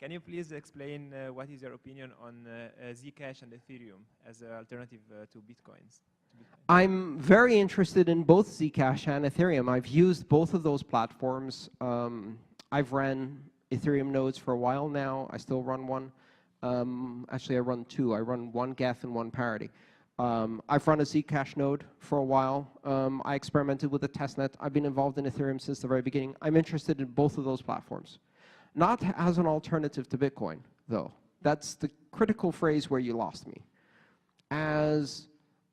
Can you please explain what is your opinion on Zcash and Ethereum as an alternative to Bitcoins? I'm very interested in both Zcash and Ethereum. I've used both of those platforms. I've ran Ethereum nodes for a while now. I still run one. Actually, I run two. I run one Geth and one Parity. I've run a Zcash node for a while. I experimented with the testnet. I've been involved in Ethereum since the very beginning. I'm interested in both of those platforms. Not as an alternative to Bitcoin, though. That's the critical phrase where you lost me. As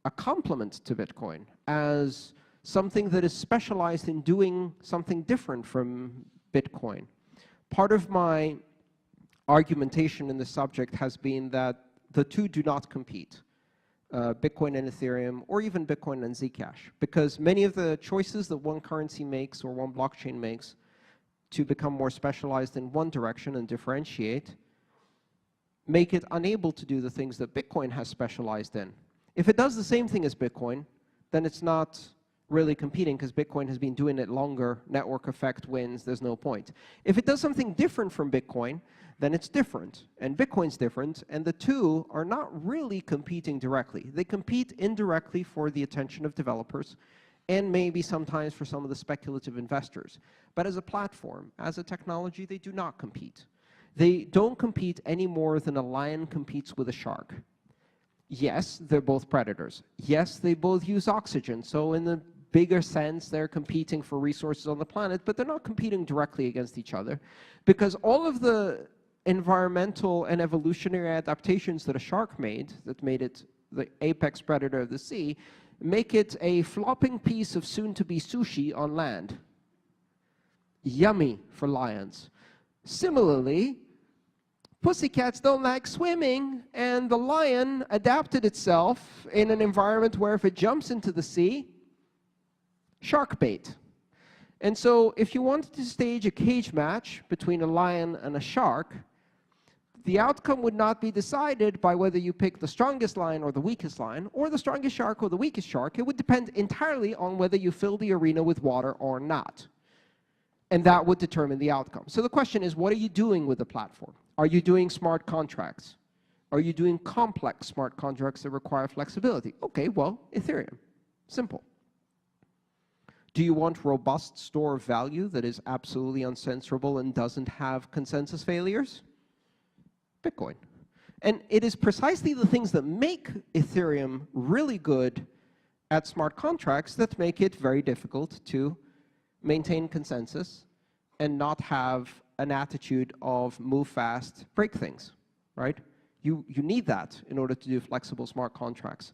a complement to Bitcoin, as something that is specialized in doing something different from Bitcoin. Part of my argumentation in this subject has been that the two do not compete, Bitcoin and Ethereum, or even Bitcoin and Zcash, because many of the choices that one currency makes or one blockchain makes to become more specialized in one direction and differentiate make it unable to do the things that Bitcoin has specialized in. If it does the same thing as Bitcoin, then it's not really competing because Bitcoin has been doing it longer, network effect wins, there's no point. If it does something different from Bitcoin, then it's different, and Bitcoin's different, and the two are not really competing directly. They compete indirectly for the attention of developers, and maybe sometimes for some of the speculative investors. But as a platform, as a technology, they do not compete. They don't compete any more than a lion competes with a shark. Yes, they're both predators. Yes, they both use oxygen. So in the bigger sense, they're competing for resources on the planet, but they're not competing directly against each other because all of the environmental and evolutionary adaptations that a shark made, that made it the apex predator of the sea, make it a flopping piece of soon-to-be sushi on land. Yummy for lions. Similarly, pussycats don't like swimming, and the lion adapted itself in an environment where if it jumps into the sea, shark bait. And so if you wanted to stage a cage match between a lion and a shark, the outcome would not be decided by whether you pick the strongest lion or the weakest lion, or the strongest shark or the weakest shark. It would depend entirely on whether you fill the arena with water or not. And that would determine the outcome. So the question is, what are you doing with the platform? Are you doing smart contracts? Are you doing complex smart contracts that require flexibility? Okay, well, Ethereum. Simple. Do you want robust store of value that is absolutely uncensorable and doesn't have consensus failures? Bitcoin. And it is precisely the things that make Ethereum really good at smart contracts that make it very difficult to maintain consensus and not have an attitude of move fast, break things, right? You need that in order to do flexible smart contracts.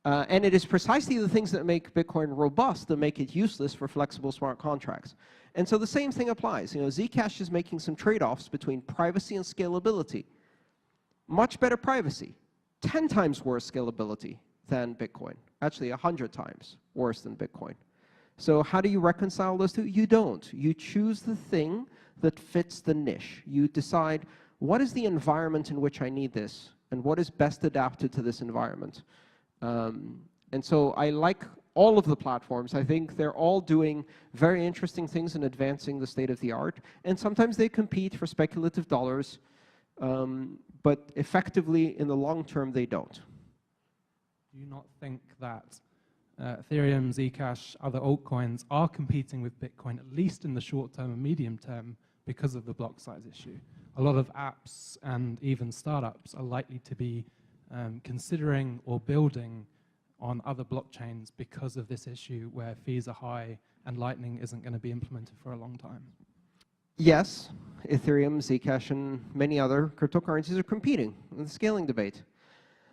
And it is precisely the things that make Bitcoin robust that make it useless for flexible smart contracts. And so the same thing applies. You know, Zcash is making some trade-offs between privacy and scalability. Much better privacy, 10 times worse scalability than Bitcoin. Actually, 100 times worse than Bitcoin. So how do you reconcile those two? You don't. You choose the thing that fits the niche. You decide, what is the environment in which I need this, and what is best adapted to this environment? And so I like all of the platforms. I think they're all doing very interesting things and advancing the state of the art. And sometimes they compete for speculative dollars, but effectively, in the long term, they don't. Do you not think that Ethereum, Zcash, other altcoins are competing with Bitcoin, at least in the short term and medium term, because of the block size issue? A lot of apps and even startups are likely to be considering or building on other blockchains because of this issue where fees are high and Lightning isn't going to be implemented for a long time. Yes, Ethereum, Zcash, and many other cryptocurrencies are competing in the scaling debate,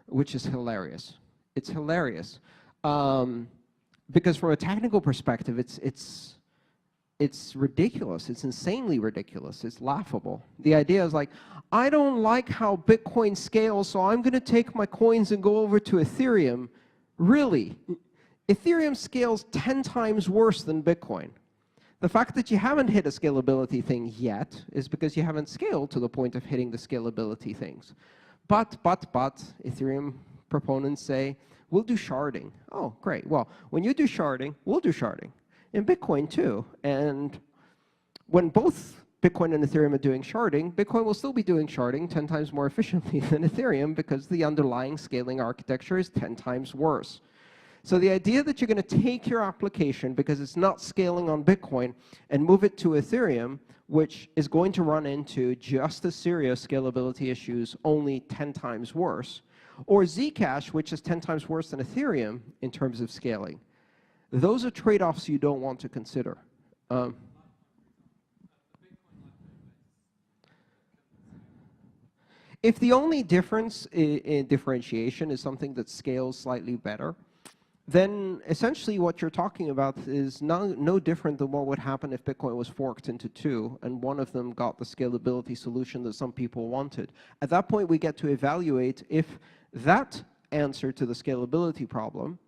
which is hilarious. It's hilarious. Because from a technical perspective, it's ridiculous. It's insanely ridiculous. It's laughable. The idea is like, I don't like how Bitcoin scales, so I'm going to take my coins and go over to Ethereum. Really? Ethereum scales 10 times worse than Bitcoin. The fact that you haven't hit a scalability thing yet is because you haven't scaled to the point of hitting the scalability things. But, Ethereum proponents say, we'll do sharding. Oh, great. Well, when you do sharding, we'll do sharding. In Bitcoin, too. And when both Bitcoin and Ethereum are doing sharding, Bitcoin will still be doing sharding 10 times more efficiently than Ethereum because the underlying scaling architecture is 10 times worse. So the idea that you're going to take your application, because it's not scaling on Bitcoin, and move it to Ethereum, which is going to run into just as serious scalability issues, only 10 times worse, or Zcash, which is 10 times worse than Ethereum in terms of scaling. Those are trade-offs you don't want to consider. If the only difference in differentiation is something that scales slightly better, then essentially what you're talking about is no different than what would happen if Bitcoin was forked into two and one of them got the scalability solution that some people wanted. At that point, we get to evaluate if that answer to the scalability problem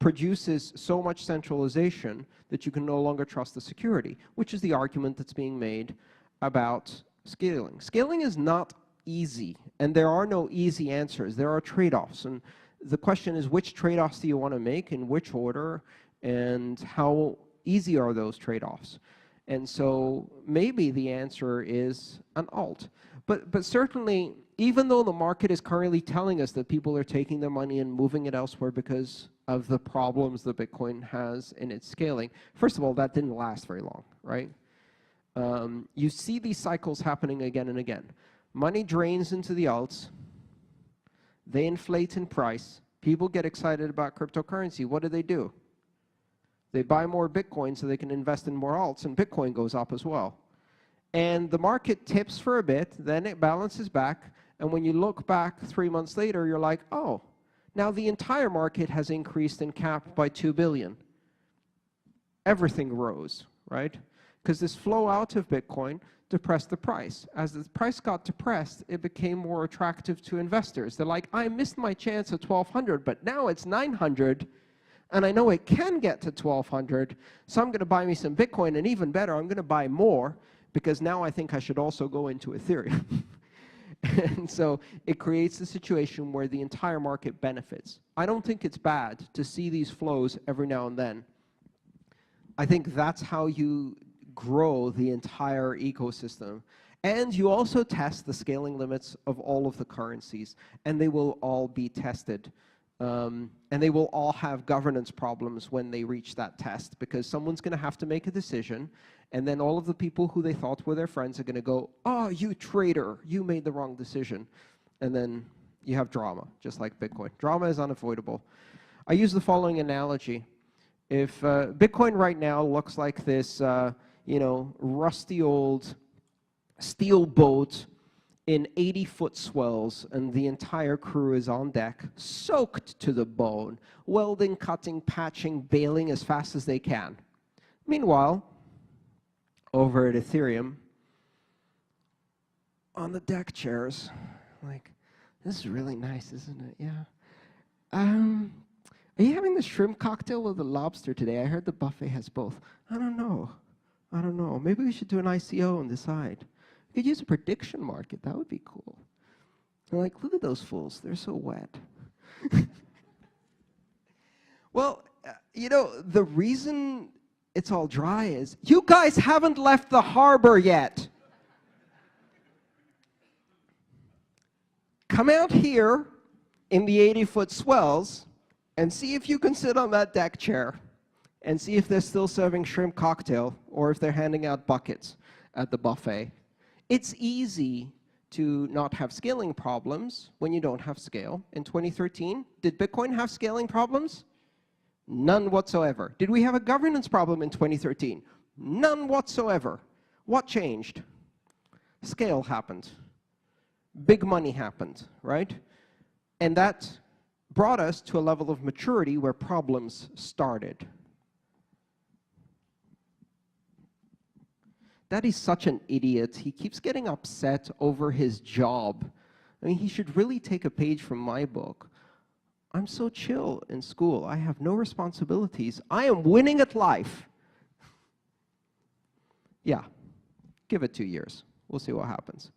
produces so much centralization that you can no longer trust the security, which is the argument that's being made about scaling. Scaling is not easy, and there are no easy answers. There are trade-offs, and the question is, which trade-offs do you want to make, in which order, and how easy are those trade-offs? And so maybe the answer is an alt. But certainly, even though the market is currently telling us that people are taking their money and moving it elsewhere because of the problems that Bitcoin has in its scaling, first of all, that didn't last very long, right? You see these cycles happening again and again. Money drains into the alts. They inflate in price. People get excited about cryptocurrency. What do? They buy more Bitcoin so they can invest in more alts, and Bitcoin goes up as well. And the market tips for a bit, then it balances back, and when you look back 3 months later, you're like, oh, now the entire market has increased in cap by 2 billion. Everything rose, right? Because this flow out of Bitcoin depressed the price. As the price got depressed, it became more attractive to investors. They're like, I missed my chance at 1,200, but now it's 900, and I know it can get to 1,200, so I'm going to buy me some Bitcoin, and even better, I'm going to buy more, because now I think I should also go into Ethereum. And so it creates a situation where the entire market benefits. I don't think it's bad to see these flows every now and then. I think that's how you grow the entire ecosystem. And you also test the scaling limits of all of the currencies, and they will all be tested. And they will all have governance problems when they reach that test, because someone's going to have to make a decision, and then all of the people who they thought were their friends are going to go, oh, you traitor, you made the wrong decision. And then you have drama, just like Bitcoin. Drama is unavoidable. I use the following analogy. If Bitcoin right now looks like this rusty old steel boat in 80-foot swells, and the entire crew is on deck, soaked to the bone, welding, cutting, patching, bailing as fast as they can. Meanwhile, over at Ethereum, on the deck chairs, like, this is really nice, isn't it? Yeah. Are you having the shrimp cocktail or the lobster today? I heard the buffet has both. I don't know. Maybe we should do an ICO and decide. We could use a prediction market. That would be cool. And like, look at those fools. They're so wet. Well, the reason it's all dry is you guys haven't left the harbor yet. Come out here in the 80-foot swells and see if you can sit on that deck chair and see if they're still serving shrimp cocktail or if they're handing out buckets at the buffet. It's easy to not have scaling problems when you don't have scale. In 2013, did Bitcoin have scaling problems? None whatsoever. Did we have a governance problem in 2013? None whatsoever. What changed? Scale happened. Big money happened, right? And that brought us to a level of maturity where problems started. That is such an idiot. He keeps getting upset over his job. I mean, he should really take a page from my book. I'm so chill in school. I have no responsibilities. I am winning at life. Yeah, give it 2 years. We'll see what happens.